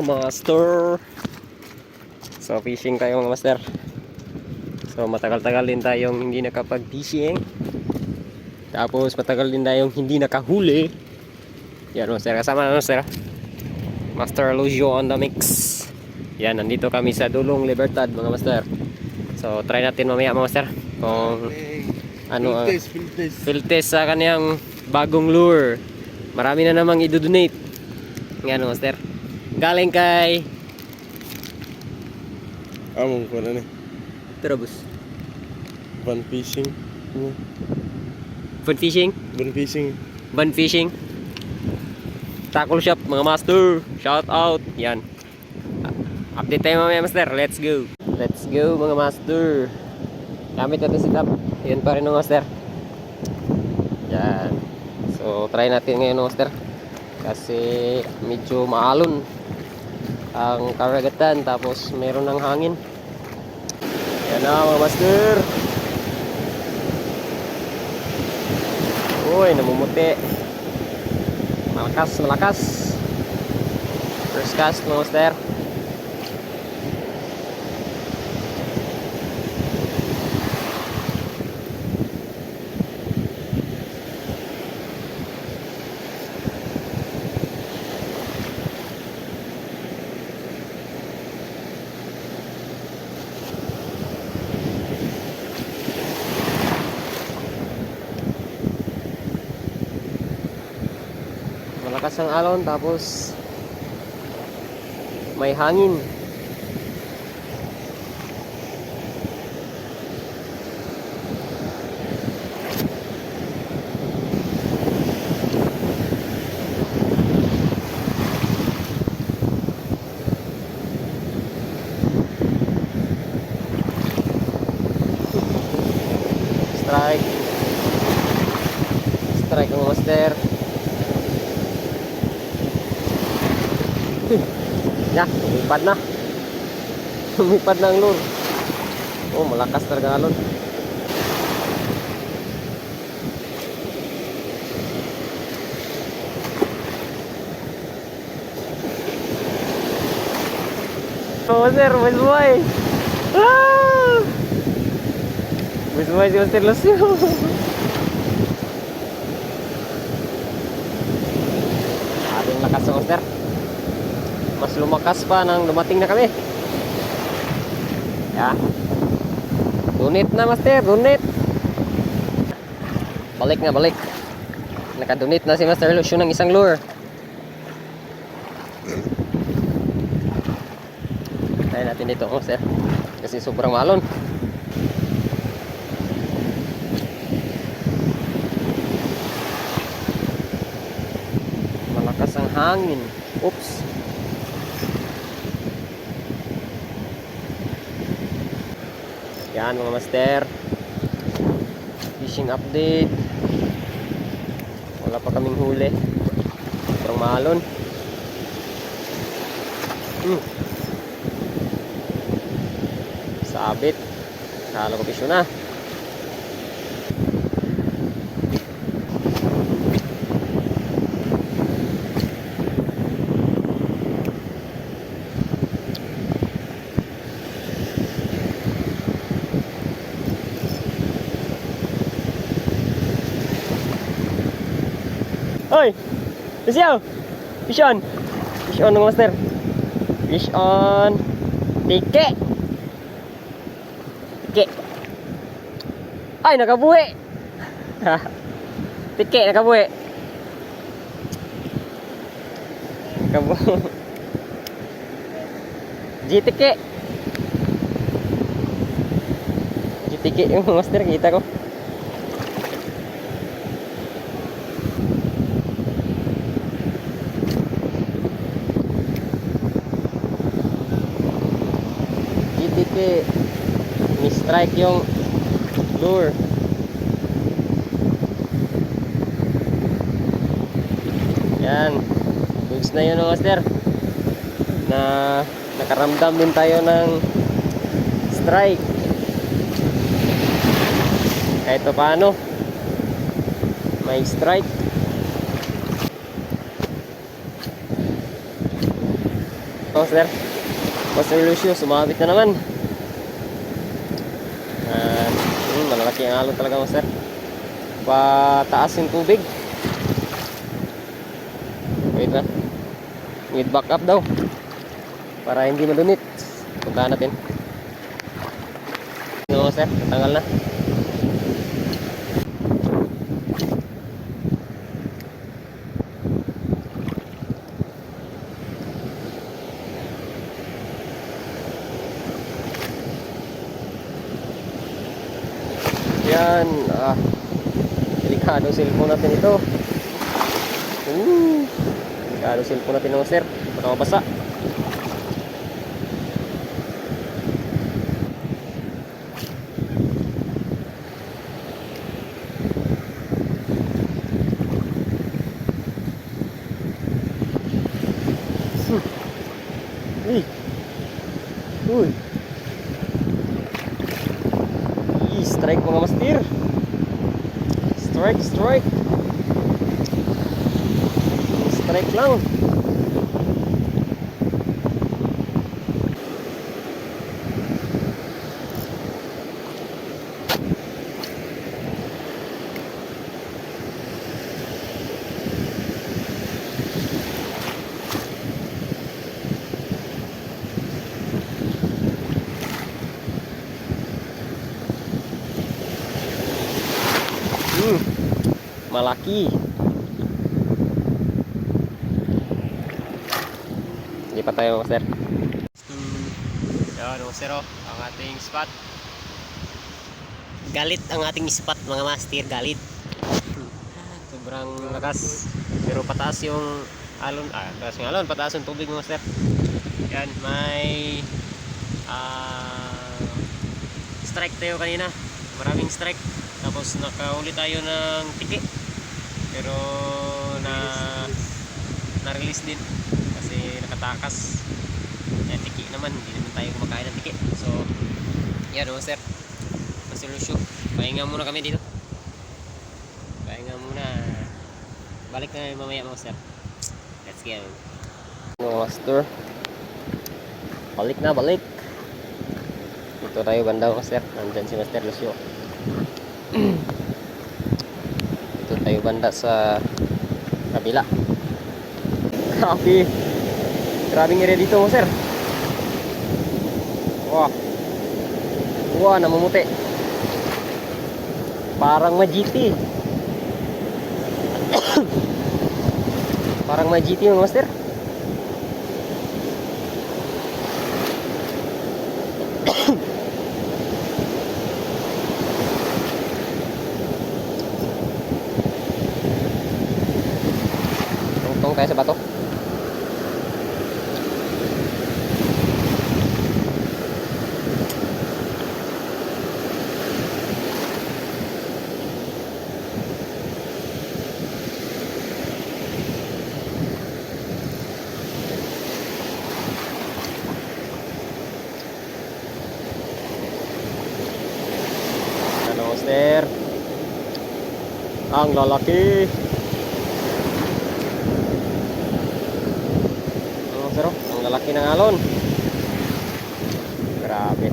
master. So fishing tayo mga master. So matagal-tagal din tayong hindi nakapag-fishing. Tapos matagal din tayong hindi nakahuli. Yan master, kasama na master. Master Lucio on the mix. Yan, nandito kami sa Dulong Libertad mga master. So try natin mamaya mga master kung ano field test sa kanyang bagong lure. Marami na namang i-donate. Yan master. Galing kay among ko na ni Terabus. Van fishing. Fun fishing. Van fishing. Van fishing. Tackle shop mga master. Shout out. Yan. Update tayo mamaya master. Let's go. Let's go mga master. Gamit natin si Tap. Yan pa rin mga master. Yan. So try natin ngayon mga master. Kasi medyo maalon ang karagatan. Tapos meron ng hangin. Yan na mga master. Uy, namumuti. Malakas, malakas. First cast mga master. Malakas ang alon tapos may hangin. Strike. Strike ang master. Ya, lumipad na. Lumipad na ang lure. Oh, malakas talaga ang alon. Oh, sir, buhay. Ah! Buhay si Master Lucio. Ating lakas ang master. Mas lumakas pa nang dumating na kami. Ya. Dunit na master, dunit. Balik na, balik. Nakadunit na si Master Lucio ng isang lure. Try natin dito master. Kasi sobrang malon. Malakas ang hangin. Oops. Yan mga master, fishing update. Wala pa kaming huli. Sobrang maalon. Sabit. Kala ko pisyo na. Hoy! Fish on! Fish on! Fish on mga master! Fish on! Tike! Tike! Ay! Nakabuhi! Tike! Nakabuhi! Nakabuhi! G-tike! G-tike yung mga master, kita ko. Tike, ni-strike yung lure. Yan, goods na yun master. Na nakaramdam din tayo ng strike. Kahit pa paano may strike. Master. Master Lucio, sumabit na naman. Malalaki ang alon talaga, Master. Pataas yung tubig. Wait na. Need back up daw. Para hindi madunit. Puntahan natin. Ano, Master? Natanggal na. Yan, delikado cellphone natin ito. Delikado cellphone natin, Master. Baka mabasa. Uy. Uy. Strike mga Master. Strike, strike. Strike lang. Malaki. Lipat tayo, Master. Yan, Master, ang ating spot. Galit ang ating spot, mga Master, galit. Sobrang lakas. Pero pataas yung alon, pataas yung alon, pataas yung tubig, Master. Yan, may strike tayo kanina. Maraming strike. Tapos nakahuli tayo ng tiki. Pero na-release din kasi nakatakas. Yan, tiki naman, hindi naman tayo kumakain ng tiki. So, yan, Master. Master Lucio, pahinga muna kami dito. Pahinga muna. Balik na mamaya, Master. Let's go. Master. Balik na, balik. Dito tayo banda, Master. Nandyan si Master Lucio. Ito tayo banda sa kabila. Grabing area dito, Sir. Wah, namumuti. Parang majiti. Parang majiti yung Master. Tungtong tayo sa bato. Ano, Master? Ang lalaki. Ang lalaki ng alon. Grabe.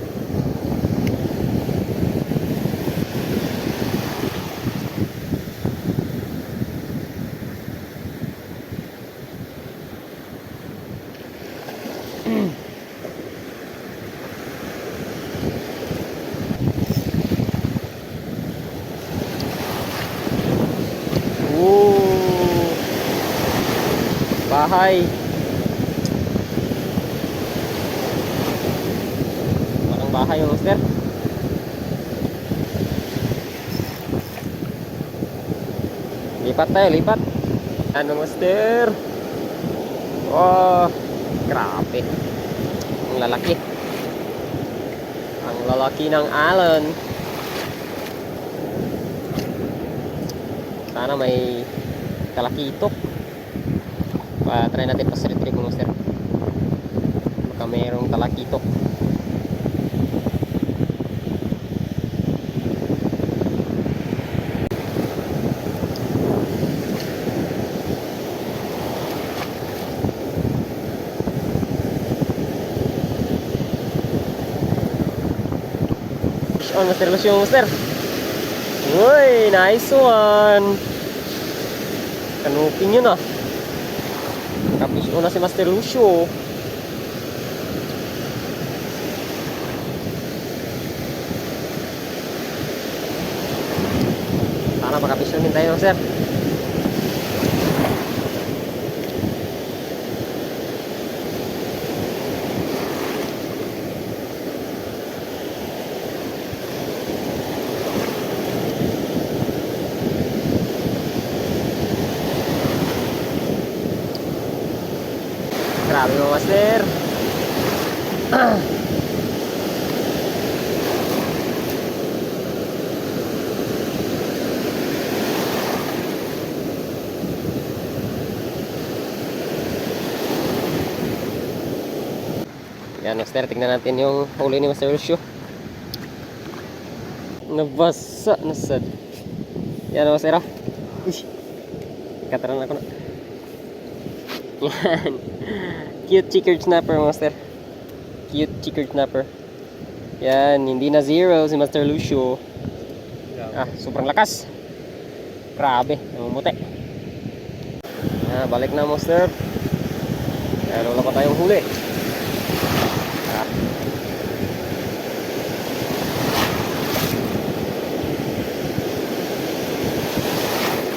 Bahay. Parang bahay yung Master. Lipat tayo, lipat. Ano, Master? Oh, grabe. Ang lalaki. Ang lalaki ng alon. Sana may kalakitok. Try natin pa street trick, Master. Baka mayroong kalakitok. on, Master Lucio, Master. Uy, nice one. Kanupin yun ah. Nakafish on na si Master Lucio. Sana makafish on din tayo, Master. Grabe mo, Master. Yan, Master, tignan natin yung huli ni Master Lucio. Nabasa, nasad. Yan, Master. Uy, kataran ako na. Yan. Cute checkered snapper, Master. Cute checkered snapper. Yan, hindi na zero si Master Lucio. Ah, sobrang lakas. Grabe, namumuti. Ah, balik na, Master. Kaya wala pa tayong huli. Ah.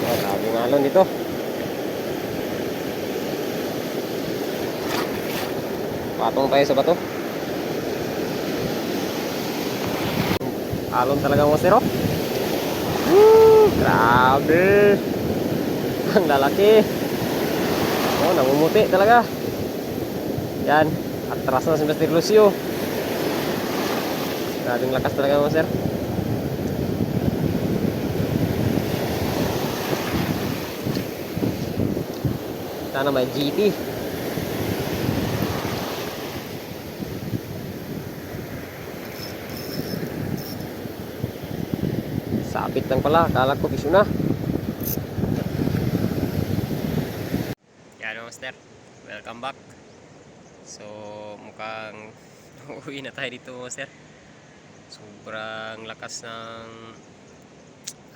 Oh, grabe ng alon dito. Patong tayo sa bato. Alon talaga, Master. Grabe. Ang lalaki. Oh, namumuti talaga. Yan. Atras na si Master Lucio. Grabing lakas talaga, Master. Sana may GT. Sabit lang pala, akala ko bisyo na. Yan, Master, welcome back. So mukhang uuwi na tayo dito, Master. Sobrang lakas ng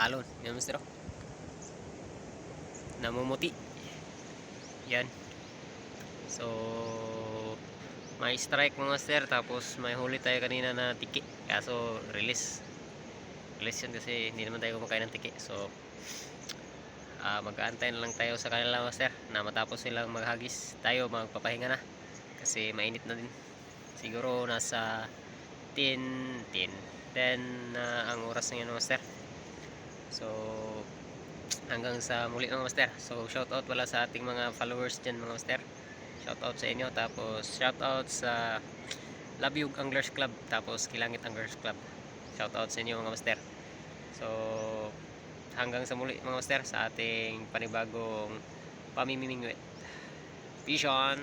alon. Yan, Master, namumuti. Yan. So may strike, mga Master. Tapos may huli tayo kanina na tiki, kaso release yun kasi hindi naman tayo kumakain ng tiki. So mag-aantay na lang tayo sa kanila, Master, na matapos silang maghagis. Tayo magpapahinga na kasi mainit na din. Siguro nasa 10 na ang oras ngayon, Master. So hanggang sa muli, mga Master. So shout out wala sa ating mga followers dyan, mga Master. Shout out sa inyo. Tapos shout out sa Labyug Anglers Club, tapos Kilangit Anglers Club. Shout out sa inyo, mga Master. So hanggang sa muli, mga Master, sa ating panibagong pamimimingwit. Peace on.